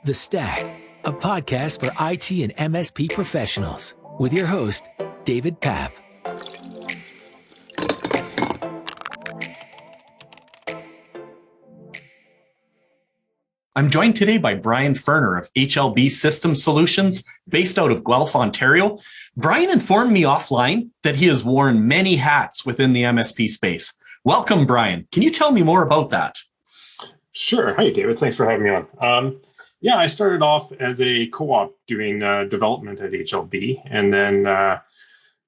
The Stack, a podcast for IT and MSP professionals, with your host, David Papp. I'm joined today by Brian Furner of HLB System Solutions, based out of Guelph, Ontario. Brian informed me offline that he has worn many hats within the MSP space. Welcome, Brian. Can you tell me more about that? Sure. Hi, David. Thanks for having me on. I started off as a co-op doing development at HLB, and then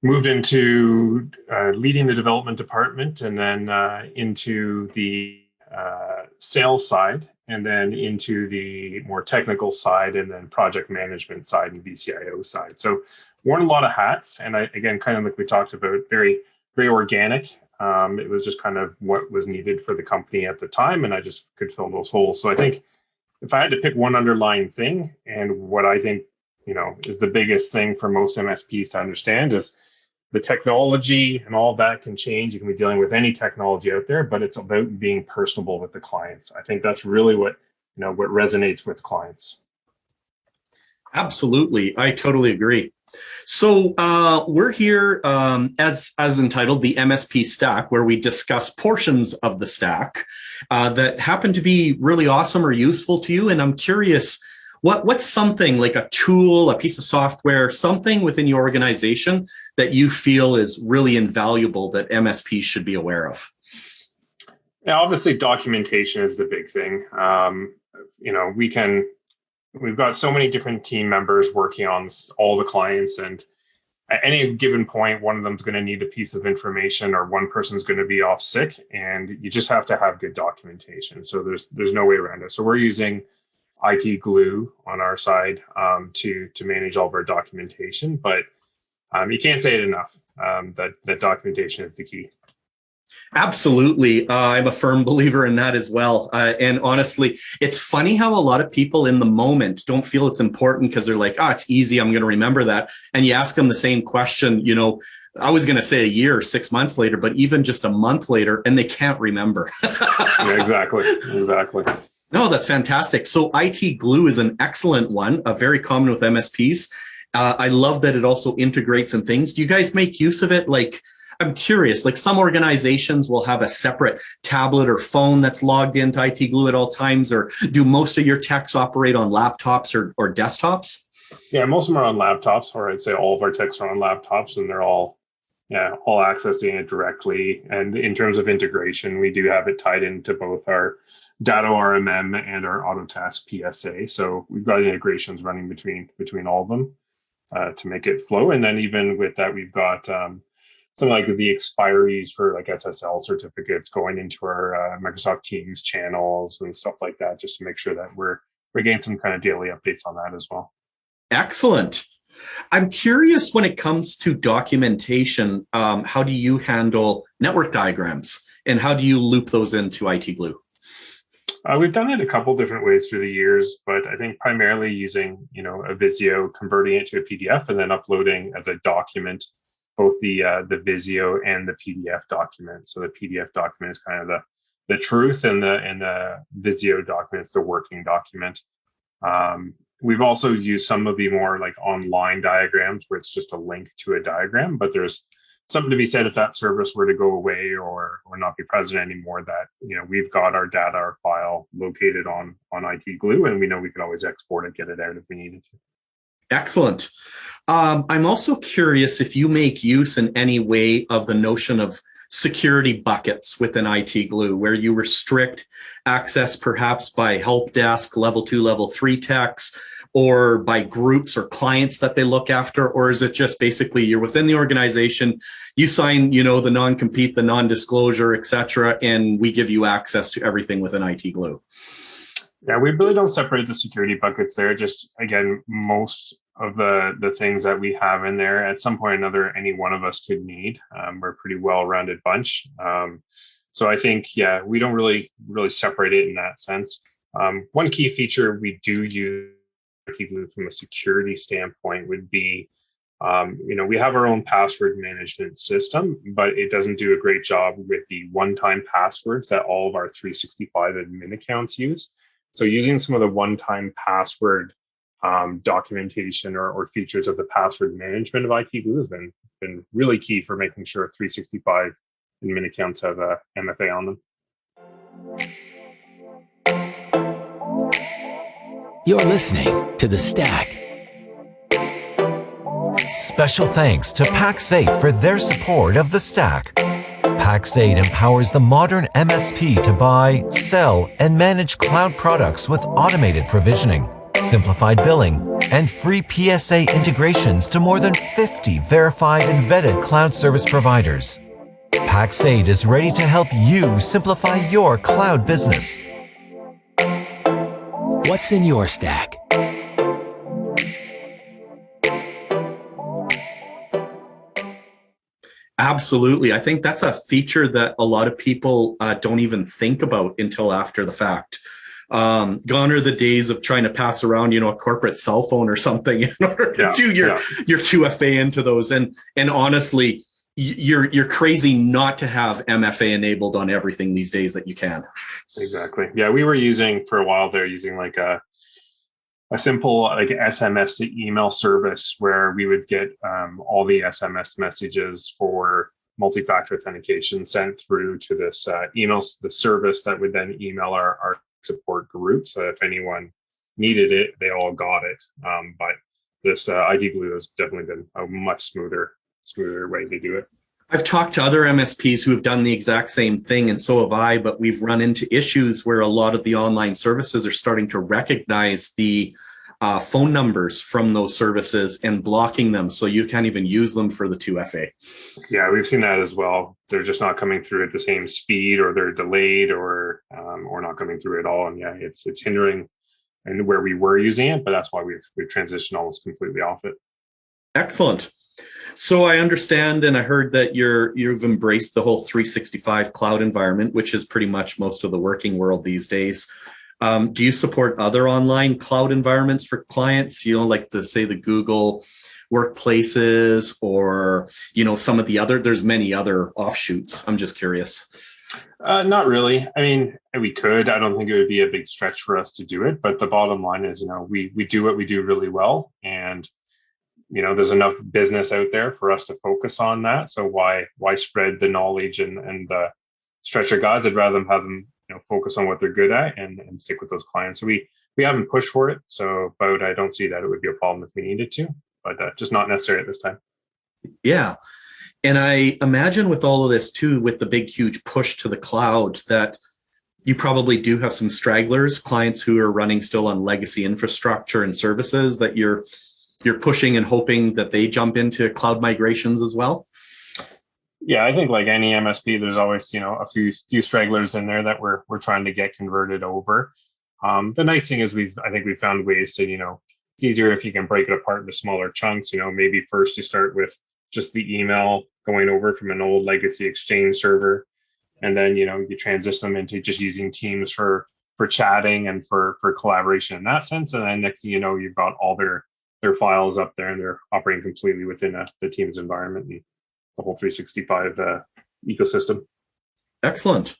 moved into leading the development department, and then into the sales side, and then into the more technical side, and then project management side and VCIO side. So worn a lot of hats, and again, kind of like we talked about, very, very organic. It was just kind of what was needed for the company at the time, and I just could fill those holes. So I think if I had to pick one underlying thing, and what I think, is the biggest thing for most MSPs to understand, is the technology and all that can change. You can be dealing with any technology out there, but it's about being personable with the clients. I think that's really what resonates with clients. Absolutely. I totally agree. So we're here as entitled the MSP Stack, where we discuss portions of the stack that happen to be really awesome or useful to you. And I'm curious, what's something like a tool, a piece of software, something within your organization that you feel is really invaluable that MSPs should be aware of? Yeah, obviously documentation is the big thing. We've got so many different team members working on all the clients, and at any given point, one of them's going to need a piece of information, or one person's going to be off sick, and you just have to have good documentation. So there's no way around it. So we're using ITGlue on our side to manage all of our documentation, but you can't say it enough. That documentation is the key. Absolutely. I'm a firm believer in that as well. And honestly, it's funny how a lot of people in the moment don't feel it's important because they're like, it's easy, I'm going to remember that. And you ask them the same question, I was going to say a year or 6 months later, but even just a month later, and they can't remember. Yeah, exactly. No, that's fantastic. So ITGlue is an excellent one, very common with MSPs. I love that it also integrates in things. Do you guys make use of it? I'm curious, some organizations will have a separate tablet or phone that's logged into ITGlue at all times, or do most of your techs operate on laptops or desktops? Yeah, most of them are on laptops, or I'd say all of our techs are on laptops, and they're all accessing it directly. And in terms of integration, we do have it tied into both our Datto RMM and our Autotask PSA. So we've got integrations running between all of them to make it flow. And then even with that, we've got something like the expiries for SSL certificates going into our Microsoft Teams channels and stuff like that, just to make sure that we're getting some kind of daily updates on that as well. Excellent. I'm curious, when it comes to documentation, how do you handle network diagrams, and how do you loop those into ITGlue? We've done it a couple different ways through the years, but I think primarily using a Visio, converting it to a PDF, and then uploading as a document both the Visio and the PDF document. So the PDF document is kind of the truth, and the Visio document is the working document. We've also used some of the more online diagrams where it's just a link to a diagram, but there's something to be said if that service were to go away or not be present anymore, that we've got our data, our file located on ITGlue, and we know we could always export it, get it out if we needed to. Excellent. I'm also curious if you make use in any way of the notion of security buckets within ITGlue, where you restrict access perhaps by help desk, level 2, level 3 techs, or by groups or clients that they look after? Or is it just basically you're within the organization, you sign, the non-compete, the non-disclosure, et cetera, and we give you access to everything within ITGlue? Yeah, we really don't separate the security buckets there. Just, again, most of the things that we have in there, at some point or another, any one of us could need. We're a pretty well-rounded bunch. So I think, we don't really separate it in that sense. One key feature we do use from a security standpoint would be, we have our own password management system, but it doesn't do a great job with the one-time passwords that all of our 365 admin accounts use. So using some of the one-time password documentation or features of the password management of ITGlue has been really key for making sure 365 admin accounts have a MFA on them. You're listening to The Stack. Special thanks to Pax8 for their support of The Stack. Pax8 empowers the modern MSP to buy, sell, and manage cloud products with automated provisioning, simplified billing, and free PSA integrations to more than 50 verified and vetted cloud service providers. Pax8 is ready to help you simplify your cloud business. What's in your stack? Absolutely. I think that's a feature that a lot of people don't even think about until after the fact. Gone are the days of trying to pass around, a corporate cell phone or something in order to do your 2FA into those. And honestly, you're crazy not to have MFA enabled on everything these days that you can. Exactly. Yeah, we were using for a while there like a simple like SMS to email service where we would get all the SMS messages for multi-factor authentication sent through to this the service that would then email our support group. So if anyone needed it, they all got it. But this ITGlue has definitely been a much smoother way to do it. I've talked to other MSPs who have done the exact same thing, and so have I, but we've run into issues where a lot of the online services are starting to recognize the phone numbers from those services and blocking them, so you can't even use them for the 2FA. Yeah, we've seen that as well. They're just not coming through at the same speed, or they're delayed, or not coming through at all. And yeah, it's hindering and where we were using it, but that's why we've transitioned almost completely off it. Excellent. So I understand, and I heard that you've embraced the whole 365 cloud environment, which is pretty much most of the working world these days. Do you support other online cloud environments for clients? Like the Google workplaces, or some of the other. There's many other offshoots. I'm just curious. Not really. I mean, we could. I don't think it would be a big stretch for us to do it. But the bottom line is, we do what we do really well, and there's enough business out there for us to focus on that. So why spread the knowledge and the stretch our gods? I'd rather have them focus on what they're good at and stick with those clients. So we haven't pushed for it. But I don't see that it would be a problem if we needed to, but just not necessary at this time. Yeah. And I imagine with all of this too, with the big, huge push to the cloud, that you probably do have some stragglers, clients who are running still on legacy infrastructure and services that you're pushing and hoping that they jump into cloud migrations as well. Yeah, I think like any MSP, there's always a few stragglers in there that we're trying to get converted over. The nice thing is we've found ways to it's easier if you can break it apart into smaller chunks. Maybe first you start with just the email going over from an old legacy Exchange server, and then you transition them into just using Teams for chatting and for collaboration in that sense. And then next thing you know, you've got all their files up there and they're operating completely within the Teams environment and the whole 365 ecosystem. Excellent.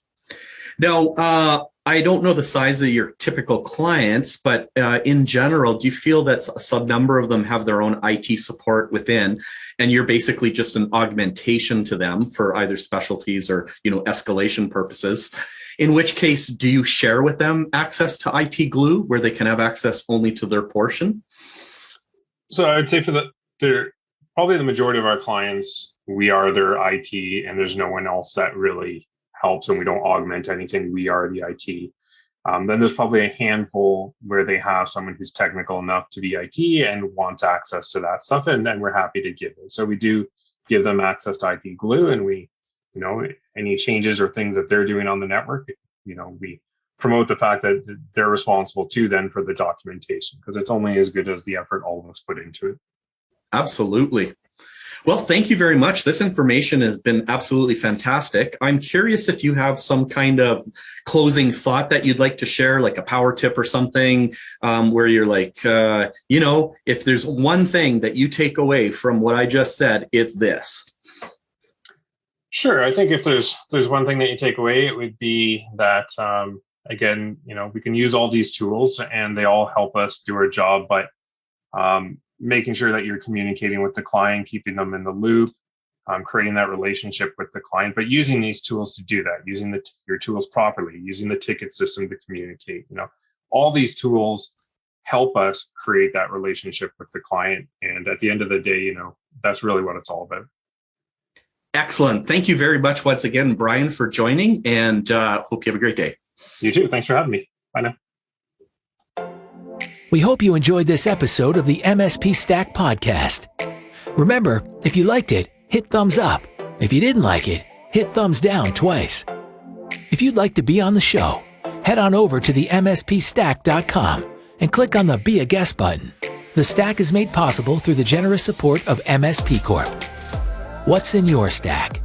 Now, I don't know the size of your typical clients, but in general, do you feel that some number of them have their own IT support within, and you're basically just an augmentation to them for either specialties or escalation purposes? In which case, do you share with them access to ITGlue where they can have access only to their portion? So I would say probably the majority of our clients, we are their IT, and there's no one else that really helps, and we don't augment anything. We are the IT. Then there's probably a handful where they have someone who's technical enough to be IT and wants access to that stuff, and then we're happy to give it. So we do give them access to ITGlue, and we, any changes or things that they're doing on the network, we promote the fact that they're responsible too then for the documentation, because it's only as good as the effort all of us put into it. Absolutely. Well, thank you very much. This information has been absolutely fantastic. I'm curious if you have some kind of closing thought that you'd like to share, like a power tip or something, where you're like, if there's one thing that you take away from what I just said, it's this. Sure. I think if there's one thing that you take away, it would be that again, we can use all these tools and they all help us do our job, but making sure that you're communicating with the client, keeping them in the loop, creating that relationship with the client, but using these tools to do that, using your tools properly, using the ticket system to communicate. All these tools help us create that relationship with the client. And at the end of the day, that's really what it's all about. Excellent. Thank you very much once again, Brian, for joining, and hope you have a great day. You too. Thanks for having me. Bye now. We hope you enjoyed this episode of the MSP Stack Podcast. Remember, if you liked it, hit thumbs up. If you didn't like it, hit thumbs down twice. If you'd like to be on the show, head on over to the mspstack.com and click on the Be a Guest button. The Stack is made possible through the generous support of MSP Corp. What's in your stack?